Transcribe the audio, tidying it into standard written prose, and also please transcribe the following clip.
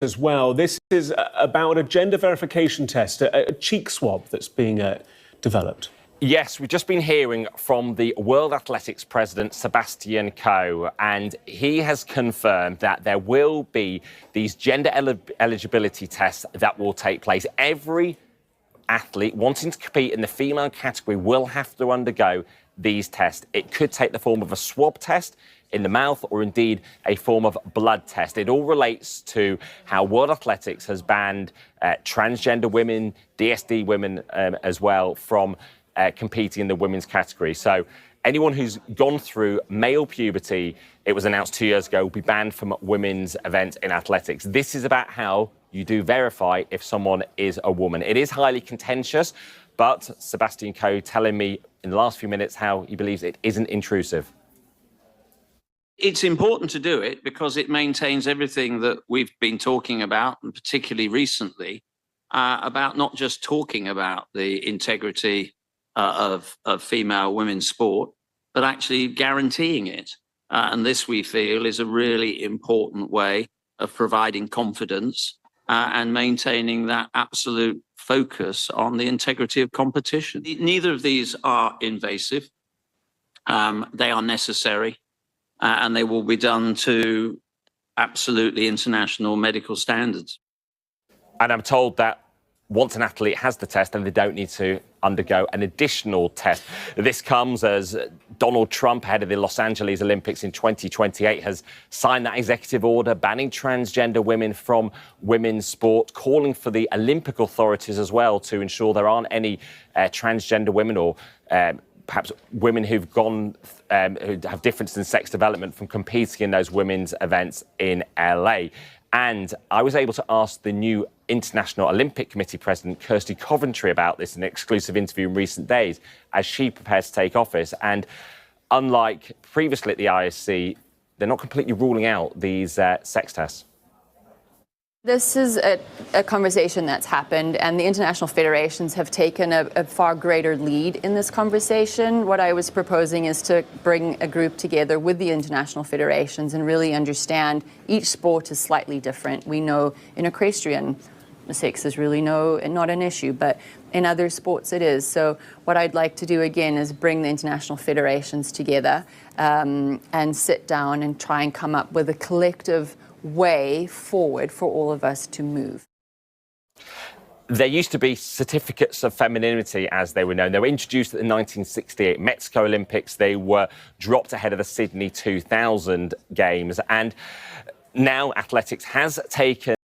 as well. This is about a gender verification test, a cheek swab that's being developed. Yes, we've just been hearing from the World Athletics president, Sebastian Coe, and he has confirmed that there will be these gender eligibility tests that will take place. Every athlete wanting to compete in the female category will have to undergo these tests. It could take the form of a swab test in the mouth or indeed a form of blood test. It all relates to how World Athletics has banned transgender women, DSD women as well from competing in the women's category. So anyone who's gone through male puberty, it was announced 2 years ago, will be banned from women's events in athletics. This is about how you do verify if someone is a woman. It is highly contentious, but Sebastian Coe telling me in the last few minutes how he believes it isn't intrusive. It's important to do it because it maintains everything that we've been talking about, and particularly recently, about not just talking about the integrity of female women's sport, but actually guaranteeing it. And this, we feel, is a really important way of providing confidence and maintaining that absolute focus on the integrity of competition. Neither of these are invasive. They are necessary. And they will be done to absolutely international medical standards. And I'm told that once an athlete has the test, then they don't need to undergo an additional test. This comes as Donald Trump, head of the Los Angeles Olympics in 2028, has signed that executive order banning transgender women from women's sport, calling for the Olympic authorities as well to ensure there aren't any transgender women or perhaps women who've gone, who have differences in sex development from competing in those women's events in LA. And I was able to ask the new International Olympic Committee President, Kirsty Coventry, about this in an exclusive interview in recent days as she prepares to take office. And unlike previously at the IOC, they're not completely ruling out these sex tests. This is a conversation that's happened, and the international federations have taken a far greater lead in this conversation. What I was proposing is to bring a group together with the international federations and really understand each sport is slightly different. We know in equestrian, sex is really not an issue, but in other sports it is. So what I'd like to do again is bring the international federations together and sit down and try and come up with a collective way forward for all of us to move. There used to be certificates of femininity, as they were known. They were introduced at the 1968 Mexico Olympics. They were dropped ahead of the Sydney 2000 Games. And now athletics has taken